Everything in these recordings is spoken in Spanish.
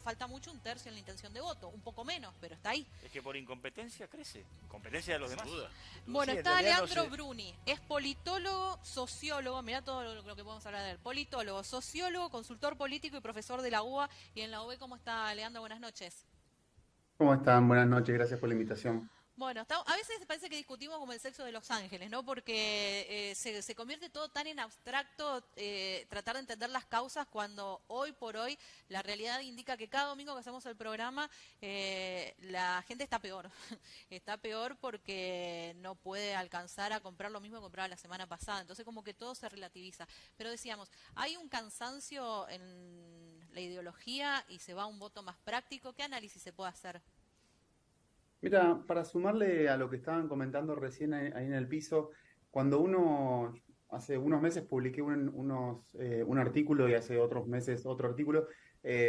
falta mucho, un tercio en la intención de voto, un poco menos, pero está ahí. Es que por incompetencia crece, competencia de los Sin demás. duda, sin duda. Bueno, Sí, en está realidad no Leandro sé. Bruni, es politólogo, sociólogo, mirá todo lo que podemos hablar de él, politólogo, sociólogo, consultor político y profesor de la UBA y en la UB. ¿Cómo está, Leandro? Buenas noches. ¿Cómo están? Buenas noches, gracias por la invitación. Bueno, a veces parece que discutimos como el sexo de los ángeles, ¿no? Porque se convierte todo tan en abstracto, tratar de entender las causas, cuando hoy por hoy la realidad indica que cada domingo que hacemos el programa la gente está peor. Está peor porque no puede alcanzar a comprar lo mismo que compraba la semana pasada. Entonces como que todo se relativiza. Pero decíamos, hay un cansancio en la ideología y se va a un voto más práctico. ¿Qué análisis se puede hacer? Mira, para sumarle a lo que estaban comentando recién ahí en el piso, cuando uno, hace unos meses publiqué un artículo y hace otros meses otro artículo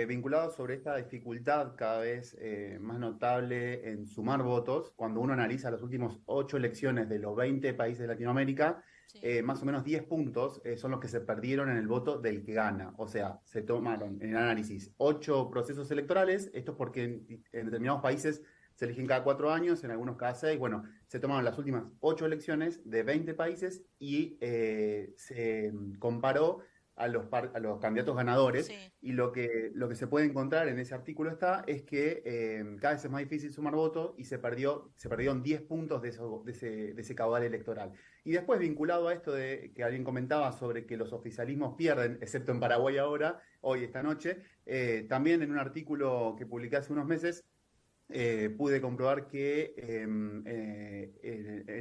vinculado sobre esta dificultad cada vez más notable en sumar votos, cuando uno analiza las últimas 8 elecciones de los 20 países de Latinoamérica, Sí. más o menos 10 puntos son los que se perdieron en el voto del que gana. O sea, se tomaron en el análisis 8 procesos electorales, esto es porque en determinados países se eligen cada 4 años, en algunos cada 6. Bueno, se tomaron las últimas 8 elecciones de 20 países y se comparó a los candidatos ganadores. Sí. Y lo que se puede encontrar en ese artículo es que cada vez es más difícil sumar votos y se perdieron 10 puntos de ese caudal electoral. Y después, vinculado a esto de que alguien comentaba sobre que los oficialismos pierden, excepto en Paraguay ahora, hoy, esta noche, también en un artículo que publiqué hace unos meses, pude comprobar que en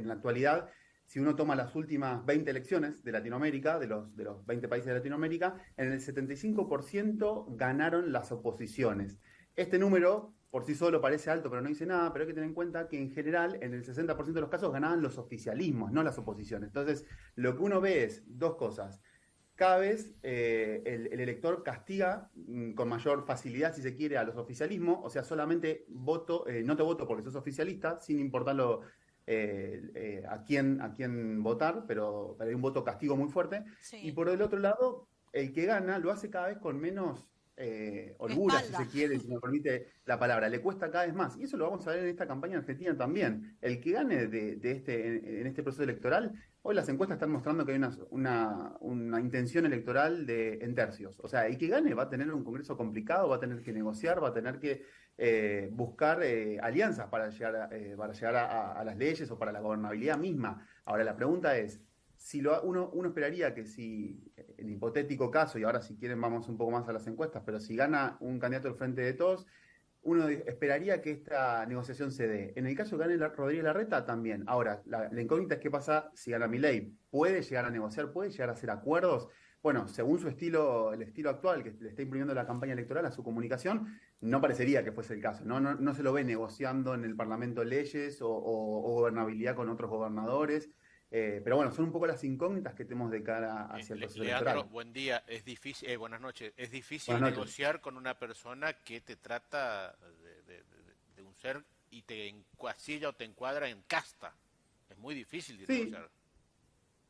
la actualidad, si uno toma las últimas 20 elecciones de Latinoamérica, de los 20 países de Latinoamérica, en el 75% ganaron las oposiciones. Este número por sí solo parece alto, pero no dice nada, pero hay que tener en cuenta que en general en el 60% de los casos ganaban los oficialismos, no las oposiciones. Entonces, lo que uno ve es dos cosas: cada vez el elector castiga con mayor facilidad, si se quiere, a los oficialismos. O sea, solamente no te voto porque sos oficialista, sin importarlo a quién votar, pero hay un voto castigo muy fuerte. Y Sí. por el otro lado, el que gana lo hace cada vez con menos holgura, si Espalda. se quiere, si me permite la palabra. Le cuesta cada vez más. Y eso lo vamos a ver en esta campaña argentina también. El que gane en este proceso electoral. Hoy las encuestas están mostrando que hay una intención electoral en tercios. O sea, el que gane va a tener un Congreso complicado, va a tener que negociar, va a tener que buscar alianzas para llegar a las leyes o para la gobernabilidad misma. Ahora, la pregunta es, si uno esperaría que si, en hipotético caso, y ahora si quieren vamos un poco más a las encuestas, pero si gana un candidato del Frente de Todos, uno esperaría que esta negociación se dé. En el caso de que gane Rodríguez Larreta, también. Ahora, la incógnita es qué pasa si gana Milei. ¿Puede llegar a negociar? ¿Puede llegar a hacer acuerdos? Bueno, según su estilo, el estilo actual que le está imprimiendo la campaña electoral a su comunicación, no parecería que fuese el caso. No se lo ve negociando en el Parlamento leyes o gobernabilidad con otros gobernadores. Pero bueno, son un poco las incógnitas que tenemos de cara hacia el proceso Leandro, electoral. buen día. Es difícil, buenas noches. Es difícil Buenas noches. negociar con una persona que te trata de un ser y te encasilla o te encuadra en casta. Es muy difícil de Sí, negociar.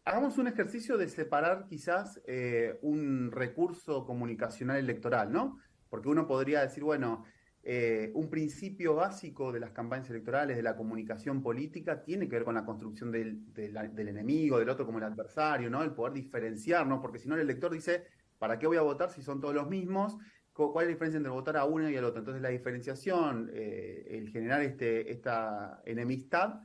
hagamos un ejercicio de separar quizás un recurso comunicacional electoral, ¿no? Porque uno podría decir, bueno, un principio básico de las campañas electorales, de la comunicación política, tiene que ver con la construcción del enemigo, del otro como el adversario, ¿no? El poder diferenciar, ¿no? Porque si no el elector dice, ¿para qué voy a votar si son todos los mismos? ¿Cuál es la diferencia entre votar a uno y al otro? Entonces la diferenciación, el generar esta enemistad,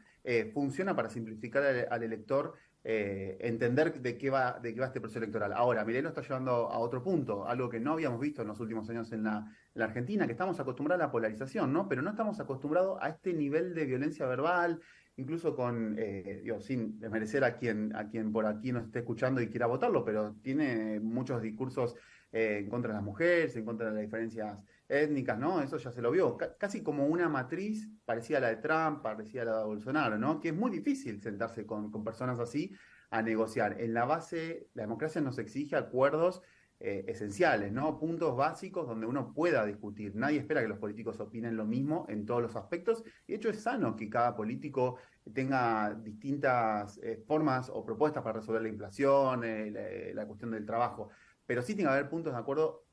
funciona para simplificar al elector entender de qué va este proceso electoral. Ahora, Milei lo está llevando a otro punto, algo que no habíamos visto en los últimos años en la Argentina, que estamos acostumbrados a la polarización, ¿no? Pero no estamos acostumbrados a este nivel de violencia verbal, incluso digo, sin desmerecer a quien por aquí nos esté escuchando y quiera votarlo, pero tiene muchos discursos en contra de las mujeres, en contra de las diferencias étnicas, ¿no? Eso ya se lo vio, casi como una matriz parecida a la de Trump, parecida a la de Bolsonaro, ¿no? Que es muy difícil sentarse con personas así a negociar. En la base, la democracia nos exige acuerdos esenciales, ¿no? Puntos básicos donde uno pueda discutir. Nadie espera que los políticos opinen lo mismo en todos los aspectos. Y de hecho es sano que cada político tenga distintas formas o propuestas para resolver la inflación, la cuestión del trabajo. pero sí tiene que haber puntos de acuerdo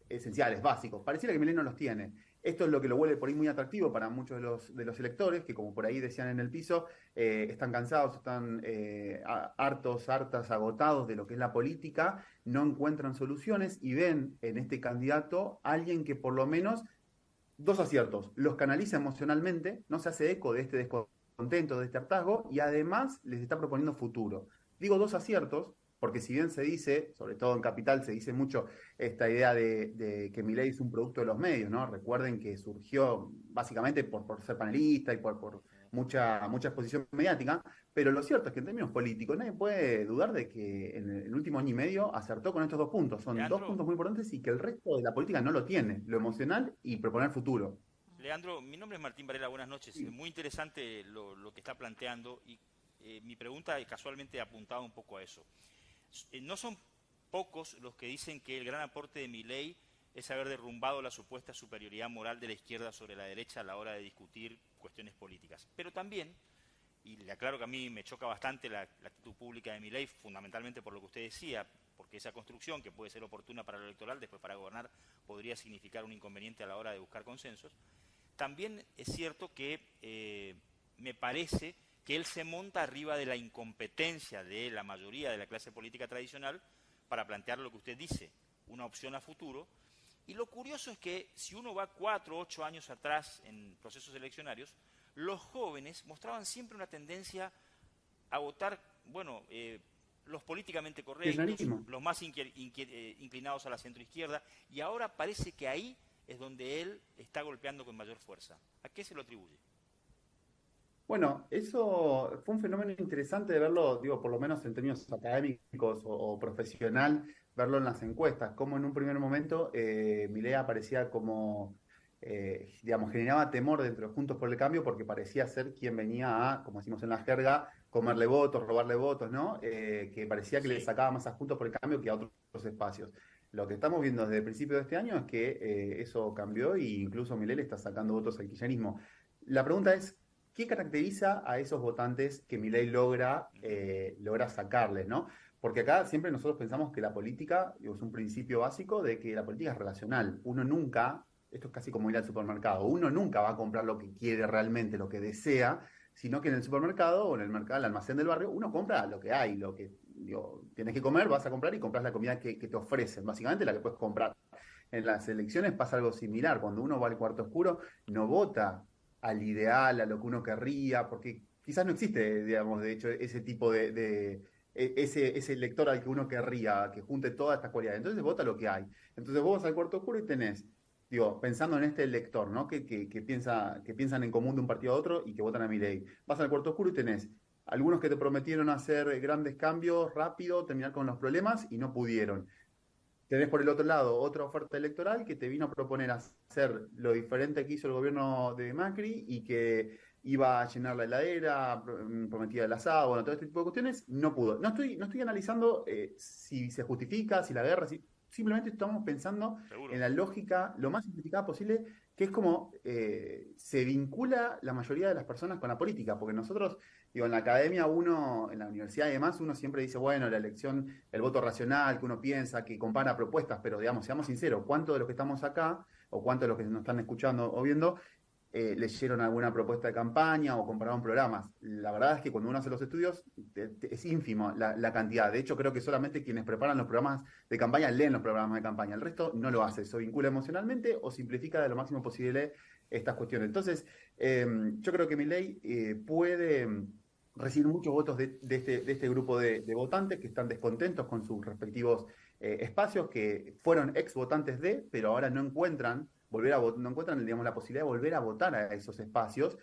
esenciales, básicos. Pareciera que Milei no los tiene. Esto es lo que lo vuelve por ahí muy atractivo para muchos de los electores, que como por ahí decían en el piso, están cansados, están hartos, hartas, agotados de lo que es la política, no encuentran soluciones y ven en este candidato a alguien que por lo menos dos aciertos, los canaliza emocionalmente, no se hace eco de este descontento, de este hartazgo, y además les está proponiendo futuro. Digo dos aciertos, porque si bien se dice, sobre todo en Capital, se dice mucho esta idea de que Milei es un producto de los medios, ¿no? Recuerden que surgió básicamente por ser panelista y por mucha exposición mediática, pero lo cierto es que en términos políticos nadie puede dudar de que en el último año y medio acertó con estos dos puntos. Son Leandro, dos puntos muy importantes y que el resto de la política no lo tiene, lo emocional y proponer futuro. Leandro, mi nombre es Martín Varela, buenas noches. Sí. Muy interesante lo que está planteando y mi pregunta casualmente apuntaba un poco a eso. No son pocos los que dicen que el gran aporte de Milei es haber derrumbado la supuesta superioridad moral de la izquierda sobre la derecha a la hora de discutir cuestiones políticas. Pero también, y le aclaro que a mí me choca bastante la actitud pública de Milei, fundamentalmente por lo que usted decía, porque esa construcción, que puede ser oportuna para lo electoral, después para gobernar podría significar un inconveniente a la hora de buscar consensos, también es cierto que me parece que él se monta arriba de la incompetencia de la mayoría de la clase política tradicional para plantear lo que usted dice, una opción a futuro. Y lo curioso es que si uno va 4 o 8 años atrás en procesos eleccionarios, los jóvenes mostraban siempre una tendencia a votar, bueno, los políticamente correctos, los más inclinados a la centroizquierda, y ahora parece que ahí es donde él está golpeando con mayor fuerza. ¿A qué se lo atribuye? Bueno, eso fue un fenómeno interesante de verlo, digo, por lo menos en términos académicos o profesional, verlo en las encuestas, como en un primer momento Milei aparecía como, digamos, generaba temor dentro de Juntos por el Cambio porque parecía ser quien venía a, como decimos en la jerga, comerle votos, robarle votos, ¿no? Que parecía que le sacaba más a Juntos por el Cambio que a otros espacios. Lo que estamos viendo desde el principio de este año es que eso cambió e incluso Milei le está sacando votos al kirchnerismo. La pregunta es, ¿qué caracteriza a esos votantes que Milei logra sacarles, ¿no? Porque acá siempre nosotros pensamos que la política, digo, es un principio básico de que la política es relacional. Uno nunca, esto es casi como ir al supermercado, uno nunca va a comprar lo que quiere realmente, lo que desea, sino que en el supermercado o en el mercado, el almacén del barrio, uno compra lo que hay, lo que digo, tienes que comer, vas a comprar y compras la comida que te ofrecen, básicamente la que puedes comprar. En las elecciones pasa algo similar, cuando uno va al cuarto oscuro, no vota al ideal, a lo que uno querría, porque quizás no existe, digamos, de hecho, ese tipo ese elector al que uno querría, que junte todas estas cualidades. Entonces vota lo que hay. Entonces vos vas al cuarto oscuro y tenés, digo, pensando en este elector, ¿no? Que piensan en común de un partido a otro y que votan a Milei. Vas al cuarto oscuro y tenés algunos que te prometieron hacer grandes cambios rápido, terminar con los problemas y no pudieron. Tenés por el otro lado otra oferta electoral que te vino a proponer hacer lo diferente que hizo el gobierno de Macri y que iba a llenar la heladera, prometía el asado, bueno, todo este tipo de cuestiones, no pudo. No estoy analizando si se justifica, si la guerra, simplemente estamos pensando Seguro. en la lógica lo más simplificada posible, que es como se vincula la mayoría de las personas con la política, porque nosotros, digo, en la academia uno, en la universidad y demás, uno siempre dice, bueno, la elección, el voto racional, que uno piensa, que compara propuestas, pero digamos, seamos sinceros, ¿cuántos de los que estamos acá, o cuántos de los que nos están escuchando o viendo, leyeron alguna propuesta de campaña o compararon programas? La verdad es que cuando uno hace los estudios es ínfimo la cantidad. De hecho, creo que solamente quienes preparan los programas de campaña leen los programas de campaña. El resto no lo hace. Se vincula emocionalmente o simplifica de lo máximo posible estas cuestiones. Entonces, yo creo que Milei puede recibir muchos votos de este grupo de votantes que están descontentos con sus respectivos espacios, que fueron ex votantes pero ahora no encuentran no encuentran, digamos, la posibilidad de volver a votar a esos espacios.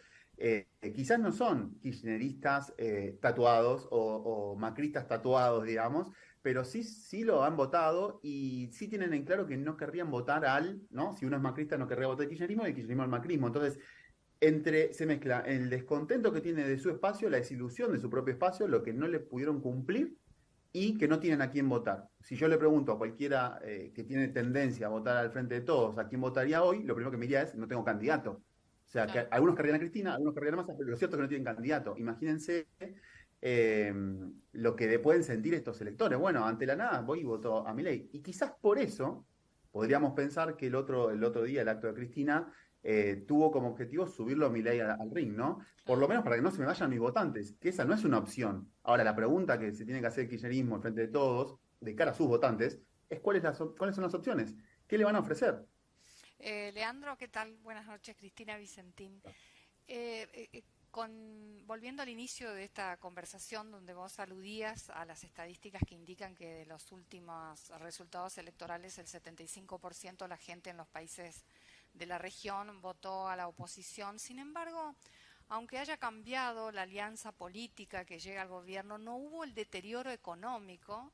Quizás no son kirchneristas tatuados o macristas tatuados, digamos, pero sí lo han votado y sí tienen en claro que no querrían votar ¿no? Si uno es macrista no querría votar al kirchnerismo y el kirchnerismo al macrismo. Entonces, se mezcla el descontento que tiene de su espacio, la desilusión de su propio espacio, lo que no le pudieron cumplir y que no tienen a quién votar. Si yo le pregunto a cualquiera que tiene tendencia a votar al Frente de Todos a quién votaría hoy, lo primero que me diría es, no tengo candidato. O sea, claro, que algunos querrían a Cristina, algunos querrían a Massa, pero lo cierto es que no tienen candidato. Imagínense eh, lo que pueden sentir estos electores. Bueno, ante la nada voy y voto a Milei. Y quizás por eso podríamos pensar que el otro día, el acto de Cristina, tuvo como objetivo subirlo a Milei al ring, ¿no? Por lo Claro. menos para que no se me vayan mis votantes, que esa no es una opción. Ahora, la pregunta que se tiene que hacer el kirchnerismo en frente de todos, de cara a sus votantes, es cuáles son las opciones. ¿Qué le van a ofrecer? Leandro, ¿qué tal? Buenas noches, Cristina Vicentín. Volviendo al inicio de esta conversación donde vos aludías a las estadísticas que indican que de los últimos resultados electorales el 75% de la gente en los países de la región votó a la oposición. Sin embargo, aunque haya cambiado la alianza política que llega al gobierno, no hubo el deterioro económico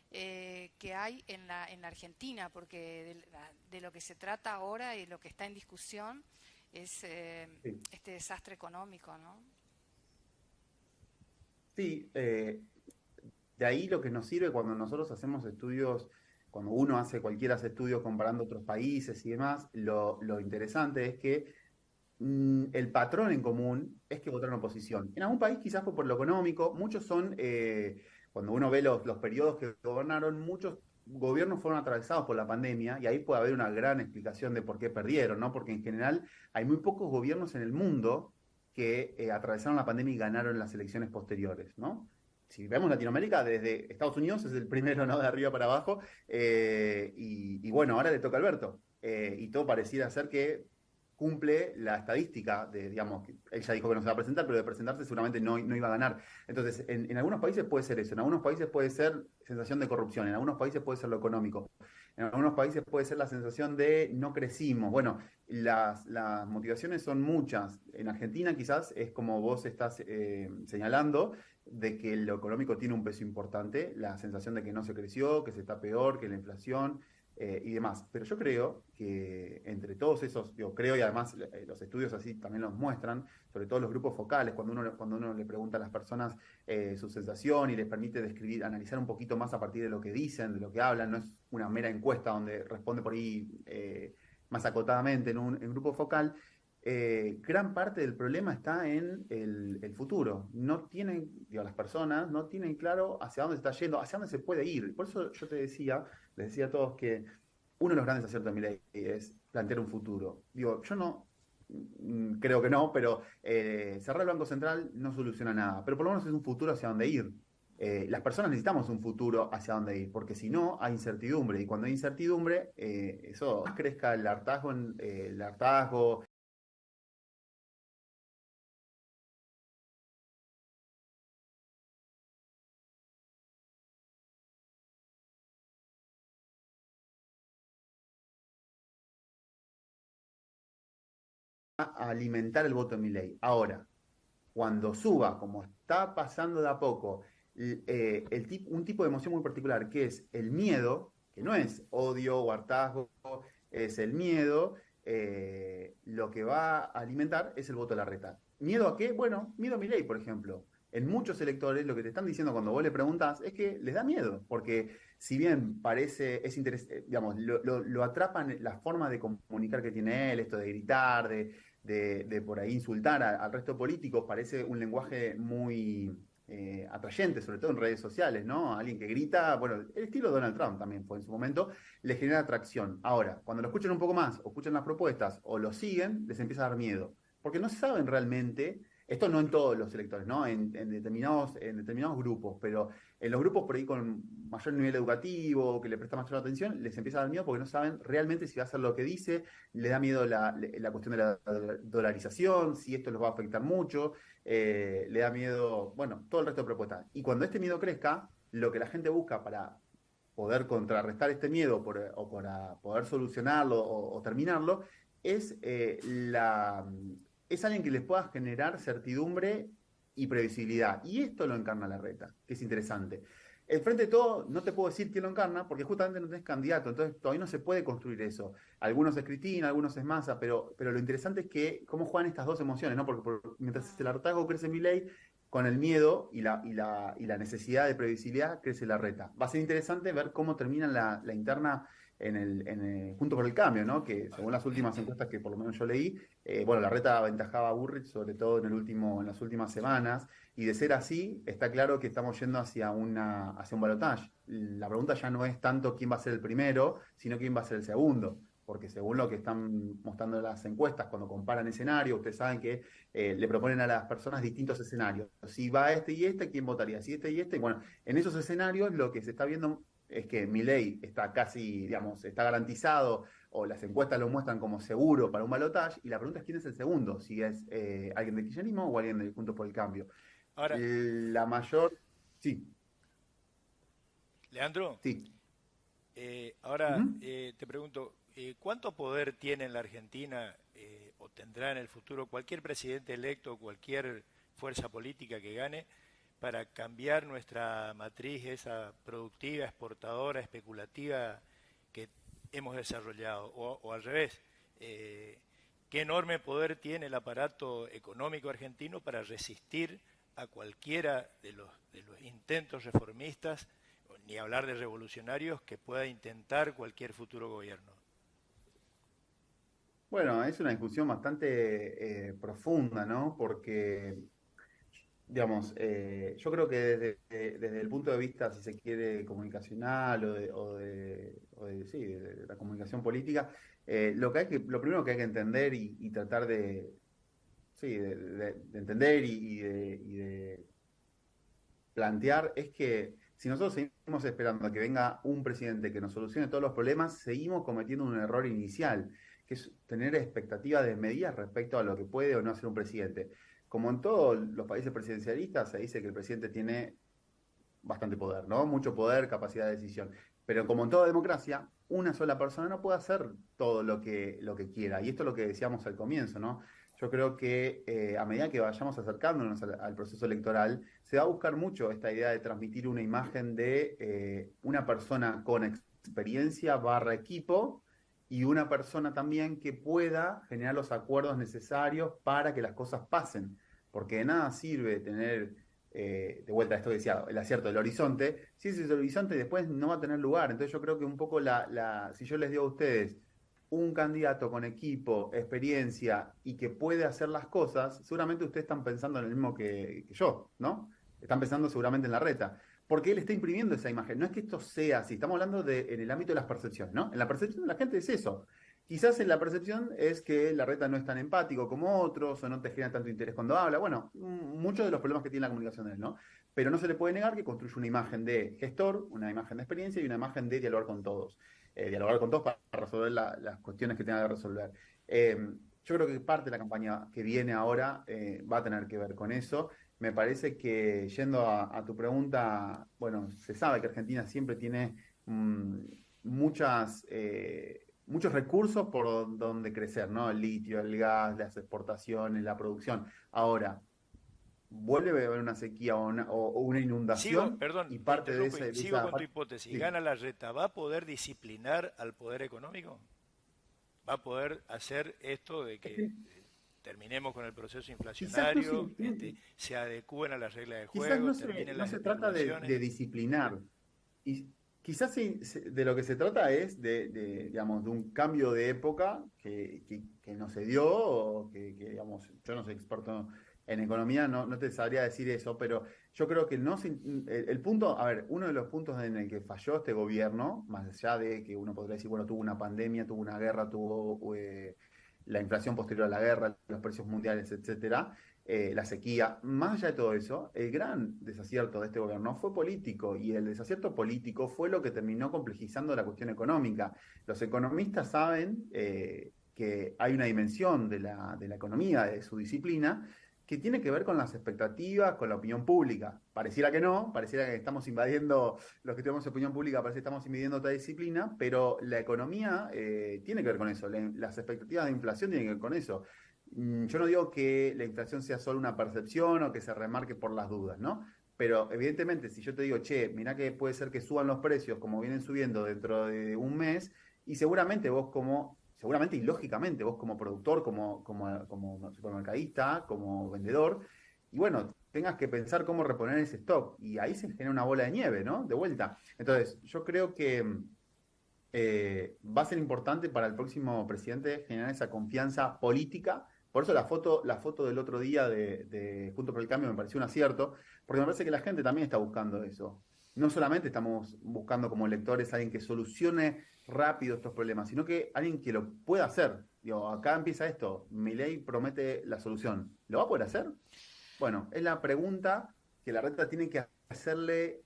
que hay en la Argentina, porque de lo que se trata ahora y lo que está en discusión es Sí. este desastre económico, ¿no? Sí, de ahí lo que nos sirve cuando nosotros hacemos estudios, cuando uno hace cualquiera hace estudios comparando otros países y demás, lo interesante es que el patrón en común es que votaron oposición. En algún país quizás fue por lo económico, muchos son, cuando uno ve los periodos que gobernaron, muchos gobiernos fueron atravesados por la pandemia y ahí puede haber una gran explicación de por qué perdieron, ¿no? Porque en general hay muy pocos gobiernos en el mundo que atravesaron la pandemia y ganaron las elecciones posteriores, ¿no? Si vemos Latinoamérica, desde Estados Unidos es el primero, ¿no? De arriba para abajo, y bueno, ahora le toca a Alberto. Y todo pareciera ser que cumple la estadística de, digamos, que él ya dijo que no se va a presentar, pero de presentarse seguramente no iba a ganar. Entonces, en algunos países puede ser eso, en algunos países puede ser sensación de corrupción, en algunos países puede ser lo económico, en algunos países puede ser la sensación de no crecimos. Bueno, las motivaciones son muchas. En Argentina quizás es como vos estás señalando, de que lo económico tiene un peso importante, la sensación de que no se creció, que se está peor, que la inflación y demás. Pero yo creo que entre todos esos, yo creo y además los estudios así también los muestran, sobre todo los grupos focales, cuando uno le pregunta a las personas su sensación y les permite describir, analizar un poquito más a partir de lo que dicen, de lo que hablan, no es una mera encuesta donde responde por ahí más acotadamente en un grupo focal. Gran parte del problema está en el futuro. No tienen, digo, las personas no tienen claro hacia dónde se está yendo, hacia dónde se puede ir. Por eso yo les decía a todos que uno de los grandes aciertos de Milei es plantear un futuro. Digo, yo no creo que no, pero cerrar el Banco Central no soluciona nada. Pero por lo menos es un futuro hacia dónde ir. Las personas necesitamos un futuro hacia dónde ir, porque si no hay incertidumbre. Y cuando hay incertidumbre, eso crezca el hartazgo, a alimentar el voto de Milei. Ahora, cuando suba, como está pasando de a poco, un tipo de emoción muy particular, que es el miedo, que no es odio o hartazgo, es el miedo, lo que va a alimentar es el voto de la reta. ¿Miedo a qué? Bueno, miedo a Milei, por ejemplo. En muchos electores lo que te están diciendo cuando vos le preguntás es que les da miedo, porque si bien parece, digamos, lo atrapan la forma de comunicar que tiene él, esto de gritar, de por ahí insultar al resto de políticos, parece un lenguaje muy atrayente, sobre todo en redes sociales, ¿no? Alguien que grita, bueno, el estilo Donald Trump también fue en su momento, le genera atracción. Ahora, cuando lo escuchan un poco más, o escuchan las propuestas, o lo siguen, les empieza a dar miedo, porque no saben realmente, esto no en todos los electores, ¿no? En determinados grupos, pero en los grupos por ahí con mayor nivel educativo, que le presta mayor atención, les empieza a dar miedo porque no saben realmente si va a hacer lo que dice, le da miedo la cuestión de la dolarización, si esto los va a afectar mucho, le da miedo, bueno, todo el resto de propuestas. Y cuando este miedo crezca, lo que la gente busca para poder contrarrestar este miedo o para poder solucionarlo o terminarlo, es, es alguien que les pueda generar certidumbre y previsibilidad. Y esto lo encarna la reta, que es interesante. El Frente de Todo no te puedo decir quién lo encarna porque justamente no tenés candidato, entonces todavía no se puede construir eso. Algunos es Cristina, algunos es Massa, pero lo interesante es que cómo juegan estas dos emociones, ¿no? Porque mientras el hartazgo crece en Milei, con el miedo y la necesidad de previsibilidad crece la reta. Va a ser interesante ver cómo termina la interna Junto por el Cambio, ¿no? Que según las últimas encuestas que por lo menos yo leí, bueno, Larreta aventajaba a Burrich, sobre todo en las últimas semanas, y de ser así, está claro que estamos yendo hacia un balotaje. La pregunta ya no es tanto quién va a ser el primero, sino quién va a ser el segundo. Porque según lo que están mostrando las encuestas, cuando comparan escenarios, ustedes saben que le proponen a las personas distintos escenarios. Si va este y este, ¿quién votaría? Si este y este. Bueno, en esos escenarios lo que se está viendo es que Milei está casi, digamos, está garantizado, o las encuestas lo muestran como seguro para un balotaje, y la pregunta es quién es el segundo, si es alguien de kirchnerismo o alguien de Juntos por el Cambio. Ahora, La mayor... Sí, Leandro, sí. ahora Ujú. te pregunto, ¿cuánto poder tiene en la Argentina o tendrá en el futuro cualquier presidente electo o cualquier fuerza política que gane para cambiar nuestra matriz, esa productiva, exportadora, especulativa que hemos desarrollado? O al revés, ¿qué enorme poder tiene el aparato económico argentino para resistir a cualquiera de los intentos reformistas, ni hablar de revolucionarios, que pueda intentar cualquier futuro gobierno? Bueno, es una discusión bastante profunda, ¿no? Porque digamos, yo creo que desde el punto de vista, si se quiere, comunicacional sí, de la comunicación política, lo primero que hay que entender y tratar sí, de entender y de plantear es que si nosotros seguimos esperando a que venga un presidente que nos solucione todos los problemas, seguimos cometiendo un error inicial, que es tener expectativas desmedidas respecto a lo que puede o no hacer un presidente. Como en todos los países presidencialistas, se dice que el presidente tiene bastante poder, ¿no? Mucho poder, capacidad de decisión. Pero como en toda democracia, una sola persona no puede hacer todo lo que quiera. Y esto es lo que decíamos al comienzo, ¿no? Yo creo que a medida que vayamos acercándonos al proceso electoral, se va a buscar mucho esta idea de transmitir una imagen de una persona con experiencia barra equipo y una persona también que pueda generar los acuerdos necesarios para que las cosas pasen. Porque de nada sirve tener de vuelta a esto que decía, el acierto del horizonte, si ese es el horizonte después no va a tener lugar. Entonces yo creo que un poco si yo les digo a ustedes un candidato con equipo, experiencia y que puede hacer las cosas, seguramente ustedes están pensando en lo mismo que yo, ¿no? Están pensando seguramente en Larreta, porque él está imprimiendo esa imagen. No es que esto sea así, estamos hablando en el ámbito de las percepciones, ¿no? En la percepción de la gente es eso. Quizás en la percepción es que Larreta no es tan empático como otros, o no te genera tanto interés cuando habla. Bueno, muchos de los problemas que tiene la comunicación de él, ¿no? Pero no se le puede negar que construye una imagen de gestor, una imagen de experiencia y una imagen de dialogar con todos para resolver las cuestiones que tenga que resolver. Yo creo que parte de la campaña que viene ahora va a tener que ver con eso. Me parece que, yendo a tu pregunta, bueno, se sabe que Argentina siempre tiene muchos recursos por donde crecer, ¿no? El litio, el gas, las exportaciones, la producción. Ahora, vuelve a haber una sequía o una Sigo, inundación perdón, y te parte de interrumpo esa, y de sigo esa con tu parte. hipótesis. Sí. ¿Gana Larreta? ¿Va a poder disciplinar al poder económico? ¿Va a poder hacer esto de Es que que terminemos con el proceso quizás no inflacionario, se adecúen a las reglas del quizás juego, no se, terminen no las se trata especulaciones? de disciplinar. Y quizás de lo que se trata es digamos, de un cambio de época que no se dio, o digamos, yo no soy experto en economía, no te sabría decir eso, pero yo creo que no el punto, a ver, uno de los puntos en el que falló este gobierno, más allá de que uno podría decir, bueno, tuvo una pandemia, tuvo una guerra, tuvo la inflación posterior a la guerra, los precios mundiales, etcétera, la sequía, más allá de todo eso, el gran desacierto de este gobierno fue político, y el desacierto político fue lo que terminó complejizando la cuestión económica. Los economistas saben que hay una dimensión de la economía, de su disciplina, que tiene que ver con las expectativas, con la opinión pública. Pareciera que no, pareciera que estamos invadiendo, los que tenemos opinión pública, parece que estamos invadiendo otra disciplina, pero la economía tiene que ver con eso, las expectativas de inflación tienen que ver con eso. Yo no digo que la inflación sea solo una percepción o que se remarque por las dudas, ¿no? Pero evidentemente, si yo te digo, che, mirá que puede ser que suban los precios como vienen subiendo dentro de un mes, y seguramente y lógicamente vos como productor, como supermercadista, como vendedor, y bueno, tengas que pensar cómo reponer ese stock, y ahí se genera una bola de nieve, ¿no? De vuelta. Entonces, yo creo que va a ser importante para el próximo presidente generar esa confianza política. Por eso la foto del otro día de Juntos por el Cambio me pareció un acierto, porque me parece que la gente también está buscando eso. No solamente estamos buscando como electores alguien que solucione rápido estos problemas, sino que alguien que lo pueda hacer. Digo, acá empieza esto, Milei promete la solución. ¿Lo va a poder hacer? Bueno, es la pregunta que la reta tiene que hacerle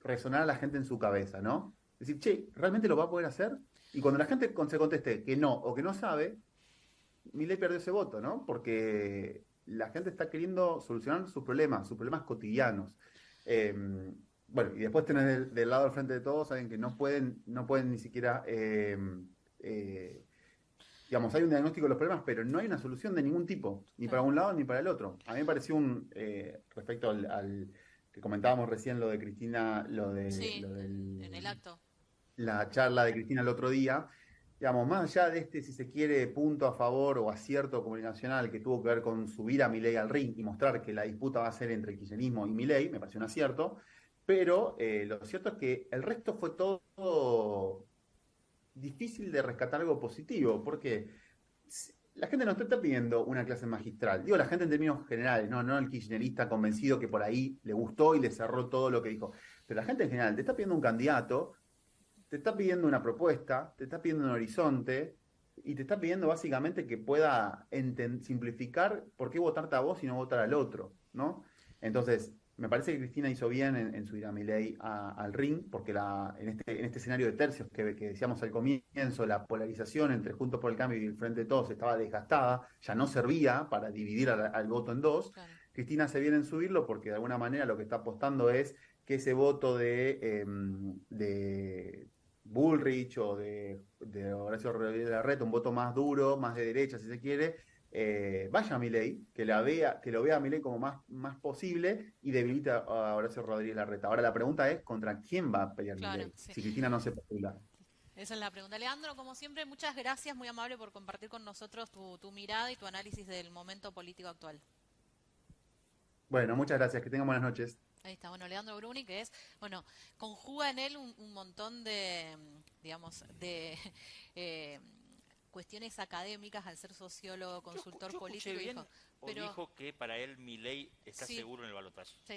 resonar a la gente en su cabeza, ¿no? Decir, che, ¿realmente lo va a poder hacer? Y cuando la gente se conteste que no o que no sabe, Milei perdió ese voto, ¿no? Porque la gente está queriendo solucionar sus problemas cotidianos. Eh, bueno, y después tenés del lado del frente de todos, saben que no pueden ni siquiera, eh, digamos, hay un diagnóstico de los problemas, pero no hay una solución de ningún tipo, ni para un lado ni para el otro. A mí me pareció respecto al que comentábamos recién, lo de Cristina, Sí, lo del en el acto. la charla de Cristina el otro día, digamos, más allá de si se quiere, punto a favor o acierto comunicacional que tuvo que ver con subir a Milei al ring y mostrar que la disputa va a ser entre el kirchnerismo y Milei, me pareció un acierto, pero lo cierto es que el resto fue todo difícil de rescatar algo positivo, porque la gente no está pidiendo una clase magistral, digo la gente en términos generales, no el kirchnerista convencido que por ahí le gustó y le cerró todo lo que dijo, pero la gente en general te está pidiendo un candidato, te está pidiendo una propuesta, te está pidiendo un horizonte y te está pidiendo básicamente que pueda simplificar por qué votarte a vos y no votar al otro, ¿no? Entonces, me parece que Cristina hizo bien en subir a Milei al ring, porque en este escenario de tercios que decíamos al comienzo, la polarización entre Juntos por el Cambio y el Frente de Todos estaba desgastada, ya no servía para dividir al voto en dos. Claro. Cristina se viene en subirlo porque de alguna manera lo que está apostando es que ese voto de Bullrich o de Horacio Rodríguez Larreta, un voto más duro, más de derecha si se quiere, vaya a Milei, que lo vea a Milei como más posible y debilita a Horacio Rodríguez Larreta. Ahora la pregunta es, ¿contra quién va a pelear Claro, Milei? sí. Si Cristina no se postula. Esa es la pregunta. Leandro, como siempre, muchas gracias, muy amable por compartir con nosotros tu mirada y tu análisis del momento político actual. Bueno, muchas gracias, que tengan buenas noches. Ahí está, bueno, Leandro Bruni, que es, bueno, conjuga en él un montón de, digamos, de cuestiones académicas al ser sociólogo, consultor Yo político. escuché bien, Dijo, o pero dijo que para él Milei está sí, seguro en el balotaje. sí.